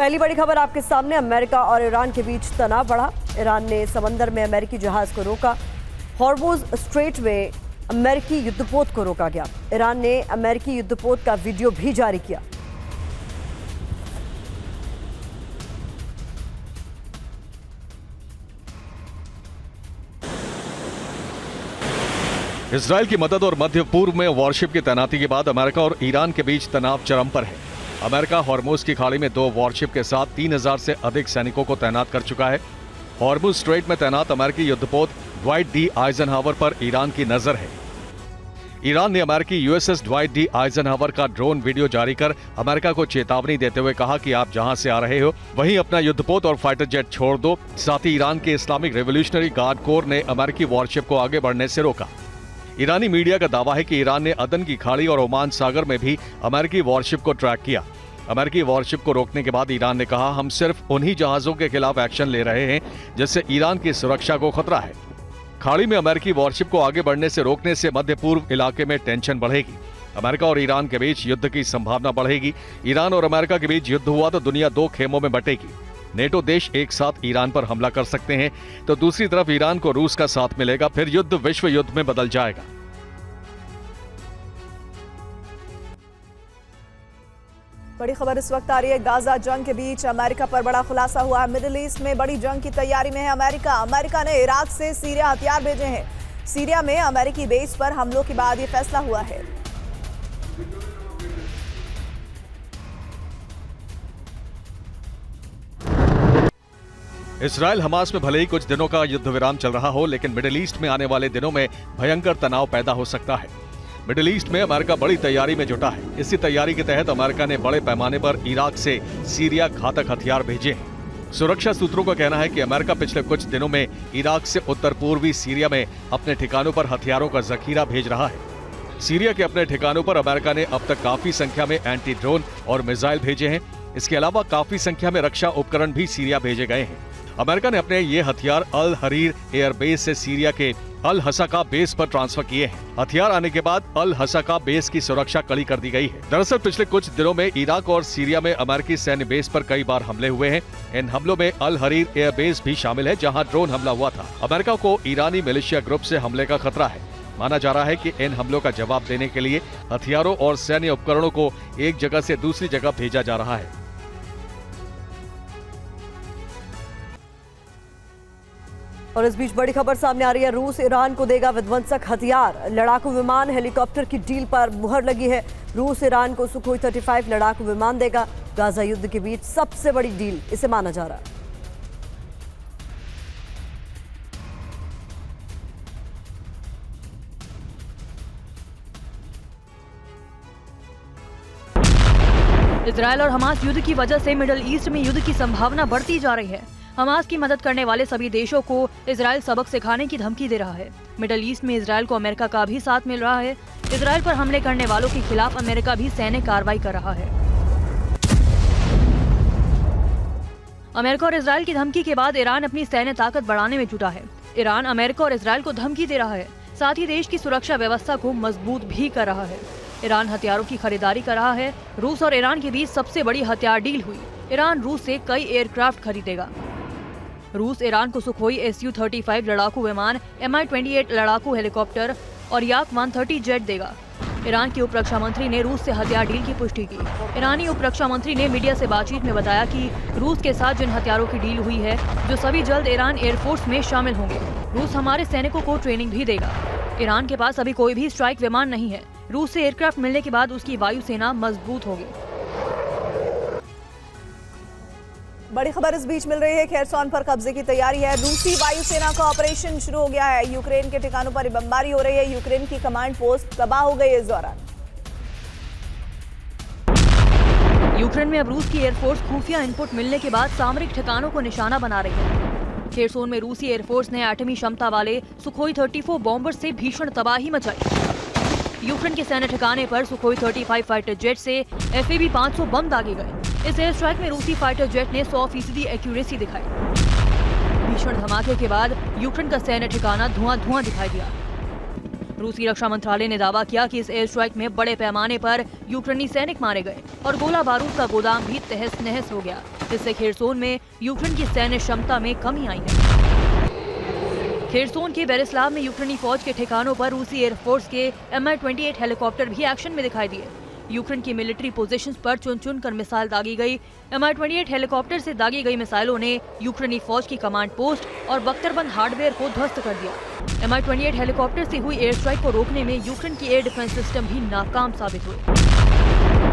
पहली बड़ी खबर आपके सामने, अमेरिका और ईरान के बीच तनाव बढ़ा। ईरान ने समंदर में अमेरिकी जहाज को रोका। हॉर्मुज स्ट्रेट में अमेरिकी युद्धपोत को रोका गया। ईरान ने अमेरिकी युद्धपोत का वीडियो भी जारी किया। इजरायल की मदद और मध्य पूर्व में वॉरशिप की तैनाती के बाद अमेरिका और ईरान के बीच तनाव चरम पर है। अमेरिका हॉर्मुज की खाड़ी में 2 वॉरशिप के साथ 3000 से अधिक सैनिकों को तैनात कर चुका है। हॉर्मुज स्ट्रेट में तैनात अमेरिकी युद्धपोत ड्वाइट डी आइजनहावर पर ईरान की नजर है। ईरान ने अमेरिकी यूएसएस ड्वाइट डी आइजनहावर का ड्रोन वीडियो जारी कर अमेरिका को चेतावनी देते हुए कहा कि आप जहां से आ रहे हो वहीं अपना युद्धपोत और फाइटर जेट छोड़ दो। साथ ही ईरान के इस्लामिक रेवोल्यूशनरी गार्ड कोर ने अमेरिकी वॉरशिप को आगे बढ़ने से रोका। ईरानी मीडिया का दावा है कि ईरान ने अदन की खाड़ी और ओमान सागर में भी अमेरिकी वॉरशिप को ट्रैक किया। अमेरिकी वॉरशिप को रोकने के बाद ईरान ने कहा, हम सिर्फ उन्हीं जहाजों के खिलाफ एक्शन ले रहे हैं जिससे ईरान की सुरक्षा को खतरा है। खाड़ी में अमेरिकी वॉरशिप को आगे बढ़ने से रोकने से मध्य पूर्व इलाके में टेंशन बढ़ेगी। अमेरिका और ईरान के बीच युद्ध की संभावना बढ़ेगी। ईरान और अमेरिका के बीच युद्ध हुआ तो दुनिया 2 खेमों में बटेगी। नेटो देश एक साथ ईरान पर हमला कर सकते हैं तो दूसरी तरफ ईरान को रूस का साथ मिलेगा, फिर युद्ध विश्व युद्ध में बदल जाएगा। बड़ी खबर इस वक्त आ रही है गाजा जंग के बीच अमेरिका पर बड़ा खुलासा हुआ है। मिडिल ईस्ट में बड़ी जंग की तैयारी में है अमेरिका। अमेरिका ने इराक से सीरिया हथियार भेजे हैं। सीरिया में अमेरिकी बेस पर हमलों के बाद ये फैसला हुआ है। इजरायल हमास में भले ही कुछ दिनों का युद्ध विराम चल रहा हो, लेकिन मिडिल ईस्ट में आने वाले दिनों में भयंकर तनाव पैदा हो सकता है। मिडिल ईस्ट में अमेरिका बड़ी तैयारी में जुटा है। इसी तैयारी के तहत अमेरिका ने बड़े पैमाने पर इराक से सीरिया घातक हथियार भेजे हैं। सुरक्षा सूत्रों का कहना है कि अमेरिका पिछले कुछ दिनों में इराक से उत्तर पूर्वी सीरिया में अपने ठिकानों पर हथियारों का जखीरा भेज रहा है। सीरिया के अपने ठिकानों पर अमेरिका ने अब तक काफी संख्या में एंटी ड्रोन और मिसाइल भेजे हैं। इसके अलावा काफी संख्या में रक्षा उपकरण भी सीरिया भेजे गए हैं। अमेरिका ने अपने ये हथियार अल हरीर एयरबेस से सीरिया के अल हसाका बेस पर ट्रांसफर किए हैं। हथियार आने के बाद अल हसाका बेस की सुरक्षा कड़ी कर दी गई है। दरअसल पिछले कुछ दिनों में इराक और सीरिया में अमेरिकी सैन्य बेस पर कई बार हमले हुए हैं। इन हमलों में अल हरीर एयरबेस भी शामिल है, जहां ड्रोन हमला हुआ था। अमेरिका को ईरानी मिलिशिया ग्रुप से हमले का खतरा है। माना जा रहा है कि इन हमलों का जवाब देने के लिए हथियारों और सैन्य उपकरणों को एक जगह से दूसरी जगह भेजा जा रहा है। और इस बीच बड़ी खबर सामने आ रही है, रूस ईरान को देगा विध्वंसक हथियार। लड़ाकू विमान हेलीकॉप्टर की डील पर मुहर लगी है। रूस ईरान को सुखोई 35 लड़ाकू विमान देगा। गाजा युद्ध के बीच सबसे बड़ी डील इसे माना जा रहा है। इजरायल और हमास युद्ध की वजह से मिडिल ईस्ट में युद्ध की संभावना बढ़ती जा रही है। हमास की मदद करने वाले सभी देशों को इजरायल सबक सिखाने की धमकी दे रहा है। मिडिल ईस्ट में इजरायल को अमेरिका का भी साथ मिल रहा है। इजरायल पर हमले करने वालों के खिलाफ अमेरिका भी सैन्य कार्रवाई कर रहा है। अमेरिका और इजरायल की धमकी के बाद ईरान अपनी सैन्य ताकत बढ़ाने में जुटा है। ईरान अमेरिका और इजरायल को धमकी दे रहा है, साथ ही देश की सुरक्षा व्यवस्था को मजबूत भी कर रहा है। ईरान हथियारों की खरीदारी कर रहा है। रूस और ईरान के बीच सबसे बड़ी हथियार डील हुई। ईरान रूस से कई एयरक्राफ्ट खरीदेगा। रूस ईरान को सुखोई Su-35 लड़ाकू विमान, Mi-28 लड़ाकू हेलीकॉप्टर और Yak-130 जेट देगा। ईरान के उप रक्षा मंत्री ने रूस से हथियार डील की पुष्टि की। ईरानी उप रक्षा मंत्री ने मीडिया से बातचीत में बताया कि रूस के साथ जिन हथियारों की डील हुई है, जो सभी जल्द ईरान एयरफोर्स में शामिल होंगे। रूस हमारे सैनिकों को ट्रेनिंग भी देगा। ईरान के पास अभी कोई भी स्ट्राइक विमान नहीं है। रूस से एयरक्राफ्ट मिलने के बाद उसकी वायुसेना मजबूत होगी। बड़ी खबर इस बीच मिल रही है, खेरसॉन पर कब्जे की तैयारी है। रूसी वायुसेना का ऑपरेशन शुरू हो गया है। यूक्रेन के ठिकानों पर बमबारी हो रही है। यूक्रेन की कमांड पोस्ट तबाह हो गई इस दौरान। यूक्रेन में अब रूस की एयरफोर्स खुफिया इनपुट मिलने के बाद सामरिक ठिकानों को निशाना बना रही है। खेरसोन में रूसी एयरफोर्स ने एटमी क्षमता वाले सुखोई 34 बॉम्बर से भीषण तबाही मचाई। यूक्रेन के सैन्य ठिकाने पर सुखोई 35 फाइटर जेट से FAB 500 बम दागे गए। इस एयर स्ट्राइक में रूसी फाइटर जेट ने 100% एक्यूरेसी दिखाई। भीषण धमाके के बाद यूक्रेन का सैन्य ठिकाना धुआं दिखाई दिया। रूसी रक्षा मंत्रालय ने दावा किया कि इस एयर स्ट्राइक में बड़े पैमाने पर यूक्रेनी सैनिक मारे गए और गोला बारूद का गोदाम भी तहस नहस हो गया। इससे खेरसोन में यूक्रेन की सैन्य क्षमता में कमी आई है। खेरसोन के बेरिस्लाव में यूक्रेनी फौज के ठिकानों पर रूसी एयरफोर्स के Mi-28 हेलीकॉप्टर भी एक्शन में दिखाई दिए। यूक्रेन की मिलिट्री पोजीशंस पर चुन कर मिसाइल दागी गई। Mi-28 हेलीकॉप्टर से दागी गई मिसाइलों ने यूक्रेनी फौज की कमांड पोस्ट और बख्तरबंद हार्डवेयर को ध्वस्त कर दिया। Mi-28 हेलीकॉप्टर से हुई एयर स्ट्राइक को रोकने में यूक्रेन की एयर डिफेंस सिस्टम भी नाकाम साबित हुए।